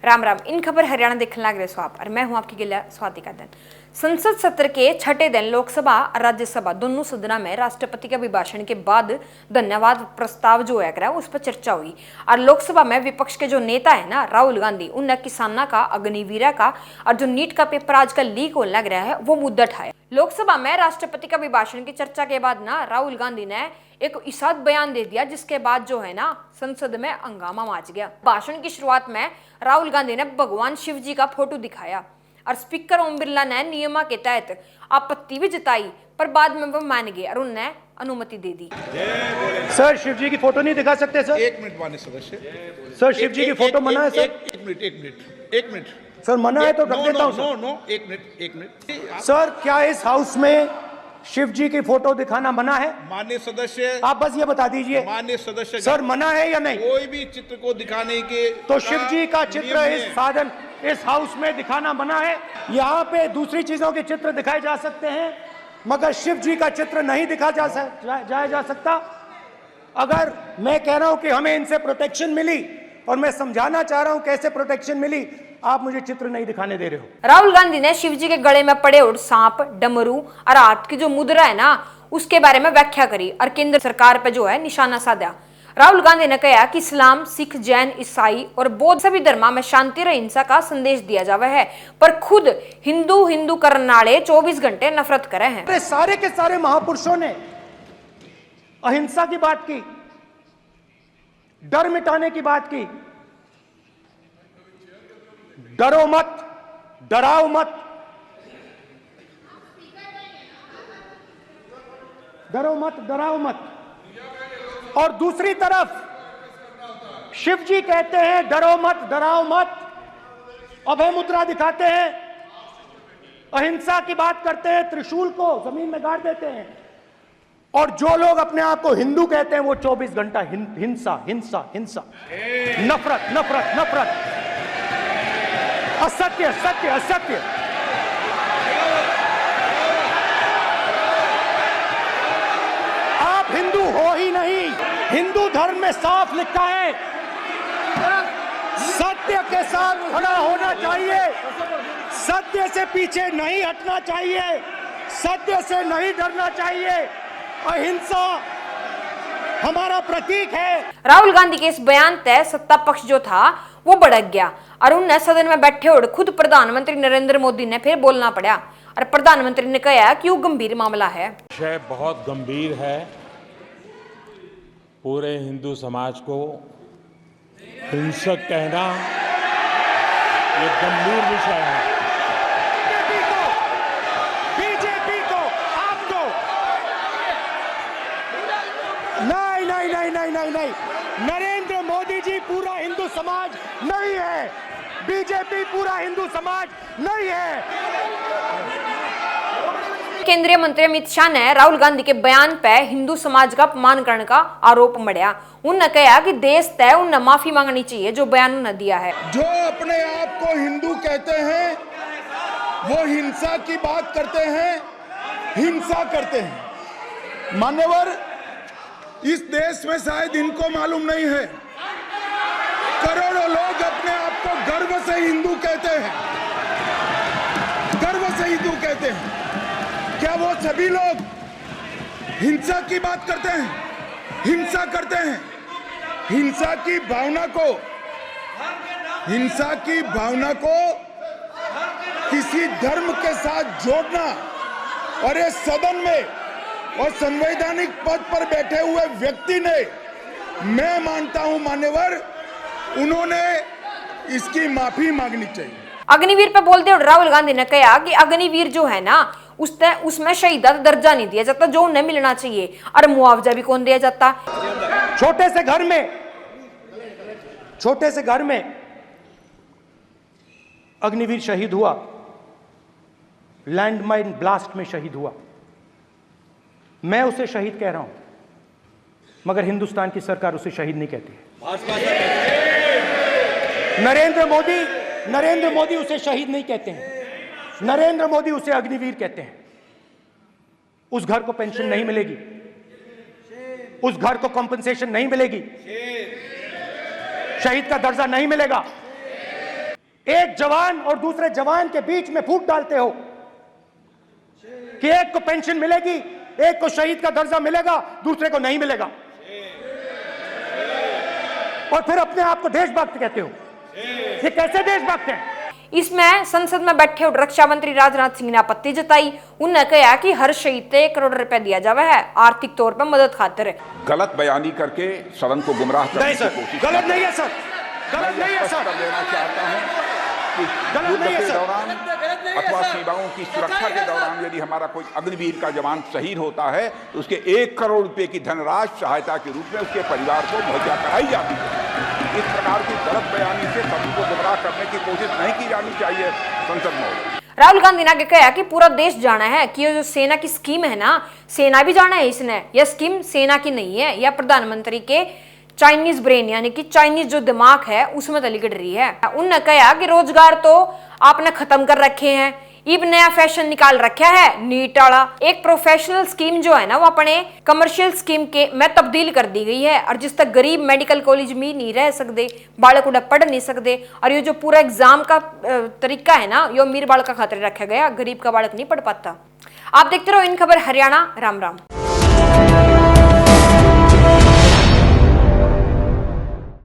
राम राम। इन खबर हरियाणा देखने लग रहे सो आप और मैं हूं आपकी गिला स्वाति का दिन। संसद सत्र के छठे दिन लोकसभा और राज्यसभा दोनों सदनों में राष्ट्रपति के अभिभाषण के बाद धन्यवाद प्रस्ताव जो है उस पर चर्चा हुई। और लोकसभा में विपक्ष के जो नेता है ना राहुल गांधी, उनने किसाना का, अग्निवीरा का और जो नीट का पेपर आजकल लीक होने लग रहा है वो मुद्दा उठाया। लोकसभा में राष्ट्रपति का अभिभाषण की चर्चा के बाद ना राहुल गांधी ने एक इसाद बयान दे दिया, जिसके बाद जो है ना संसद में हंगामा मच गया। भाषण की शुरुआत में राहुल गांधी ने भगवान शिव जी का फोटो दिखाया और स्पीकर ओम बिरला ने नियम के तहत आपत्ति भी जताई, पर बाद में वो मान गए और उन्हें अनुमति दे दी। सर, शिव जी की फोटो नहीं दिखा सकते सर? एक मिनट माननीय सदस्य। सर, शिव जी की फोटो मना है सर? एक मिनट सर, मना है तो रख देता हूं सर। नो, एक मिनट सर, क्या इस हाउस में शिव जी की फोटो दिखाना मना है? माननीय सदस्य, आप बस ये बता दीजिए माननीय सदस्य सर, मना है या नहीं? कोई भी चित्र को दिखाने के तो शिव जी का चित्र इस हाउस में दिखाना मना है। यहाँ पे दूसरी चीजों के चित्र दिखाए जा सकते हैं, मगर शिव जी का चित्र नहीं दिखा जा सकता। अगर मैं कह रहा हूं कि हमें इनसे प्रोटेक्शन मिली और मैं समझाना चाह रहा हूं कैसे प्रोटेक्शन मिली, आप मुझे चित्र नहीं दिखाने दे रहे हो। राहुल गांधी ने शिव जी के गले में पड़े और सांप, डमरू और हाथ की जो मुद्रा है ना उसके बारे में व्याख्या करी और केंद्र सरकार पे जो है निशाना साधा। राहुल गांधी ने कहा कि इस्लाम, सिख, जैन, ईसाई और बौद्ध सभी धर्मों में शांति और हिंसा का संदेश दिया जावा है, पर खुद हिंदू करने वाले 24 घंटे नफरत करे हैं। सारे के सारे महापुरुषों ने अहिंसा की बात की, डर मिटाने की बात की। डरो मत, डराओ मत, डरो मत, डराओ मत। और दूसरी तरफ शिव जी कहते हैं डरो मत, डराओ मत, अभय मुद्रा दिखाते हैं, अहिंसा की बात करते हैं, त्रिशूल को जमीन में गाड़ देते हैं। और जो लोग अपने आप को हिंदू कहते हैं वो 24 घंटा हिंसा हिंसा हिंसा, नफरत नफरत नफरत, असत्य सत्य असत्य। आप हिंदू हो ही नहीं। हिंदू धर्म में साफ लिखा है सत्य के साथ खड़ा होना चाहिए, सत्य से पीछे नहीं हटना चाहिए, सत्य से नहीं डरना चाहिए। अहिंसा हमारा प्रतीक है। राहुल गांधी के इस बयान तय सत्ता पक्ष जो था वो भड़क गया और उन्हें सदन में बैठे और खुद प्रधानमंत्री नरेंद्र मोदी ने फिर बोलना पड़ा। और प्रधानमंत्री ने कहा कि वो गंभीर मामला है, विषय बहुत गंभीर है। पूरे हिंदू समाज को हिंसक कहना ये गंभीर विषय है। बीजेपी को आपको नहीं नहीं नहीं नहीं नहीं नहीं, नरेंद्र मोदी जी पूरा हिंदू समाज नहीं है, बीजेपी पूरा हिंदू समाज नहीं है। केंद्रीय मंत्री अमित शाह ने राहुल गांधी के बयान पे हिंदू समाज का अपमान करने का आरोप मढ़ा। उन्होंने कहा कि देश तय उन्हें माफी मांगनी चाहिए जो बयान उन्होंने दिया है। जो अपने आप को हिंदू कहते हैं वो हिंसा की बात करते हैं, हिंसा करते हैं। मान्यवर, इस देश में शायद इनको मालूम नहीं है, करोड़ों लोग अपने आप को गर्व से हिंदू कहते हैं, गर्व से हिंदू कहते हैं। क्या वो सभी लोग हिंसा की बात करते हैं, हिंसा करते हैं? हिंसा की भावना को किसी धर्म के साथ जोड़ना और इस सदन में और संवैधानिक पद पर बैठे हुए व्यक्ति ने, मैं मानता हूं मान्यवर, उन्होंने इसकी माफी मांगनी चाहिए। अग्निवीर पे बोलते हुए राहुल गांधी ने कहा कि अग्निवीर जो है ना उसमें शहीदा दर्जा नहीं दिया जाता जो उन्हें मिलना चाहिए, और मुआवजा भी कौन दिया जाता। छोटे से घर में अग्निवीर शहीद हुआ, लैंडमाइन ब्लास्ट में शहीद हुआ। मैं उसे शहीद कह रहा हूं, मगर हिंदुस्तान की सरकार उसे शहीद नहीं कहती। नरेंद्र मोदी उसे शहीद नहीं कहते हैं, नरेंद्र मोदी उसे अग्निवीर कहते हैं। उस घर को पेंशन नहीं मिलेगी, उस घर को कॉम्पनसेशन नहीं मिलेगी, शहीद का दर्जा नहीं मिलेगा। एक जवान और दूसरे जवान के बीच में फूट डालते हो कि एक को पेंशन मिलेगी, एक को शहीद का दर्जा मिलेगा, दूसरे को नहीं मिलेगा, और फिर अपने आप को देशभक्त कहते हो। ये कैसे देशभक्त हैं? इसमें संसद में बैठे रक्षा मंत्री राजनाथ सिंह ने आपत्ति जताई। उन्होंने कहा कि हर शहीद को 1 करोड़ रुपए दिया जावा है आर्थिक तौर पर मदद खातिर। गलत बयानी करके सदन को गुमराह करने नहीं की सर, कोशिश गलत नहीं है सर, गलत नहीं है स्पष्ट सर, कर देना चाहता हूं कि गलत युद्ध नहीं है के सर। दौरान अथवा सीमाओं की सुरक्षा के दौरान यदि हमारा कोई अग्निवीर का जवान शहीद होता है तो उसके 1 करोड़ रुपए की धनराशि सहायता के रूप में उसके परिवार को मुहैया कराई जाती है। इस प्रकार की गलत बयानी से सभी को गुमराह करने की कोशिश नहीं की जानी चाहिए संसद में। राहुल गांधी ने आगे कहा कि पूरा देश जाना है कि ये जो सेना की स्कीम है ना, सेना भी जाना है इसने, यह स्कीम सेना की नहीं है, यह प्रधानमंत्री के चाइनीज ब्रेन यानी कि चाइनीज जो दिमाग है उसमें तली गिर रही है। उन्होंने कहा कि रोजगार तो आपने खत्म कर रखे हैं, अब नया फैशन निकाल रखा है नीट वाला। एक प्रोफेशनल स्कीम जो है ना वो अपने कमर्शियल स्कीम के में तब्दील कर दी गई है, और जिस तक गरीब मेडिकल कॉलेज में नहीं रह सकते, बालक उड़ा पढ़ नहीं सकते, और ये जो पूरा एग्जाम का तरीका है ना यो अमीर बालक का खातिर रखा गया, गरीब का बालक नहीं पढ़ पाता। आप देखते रहो इन खबर हरियाणा। राम राम।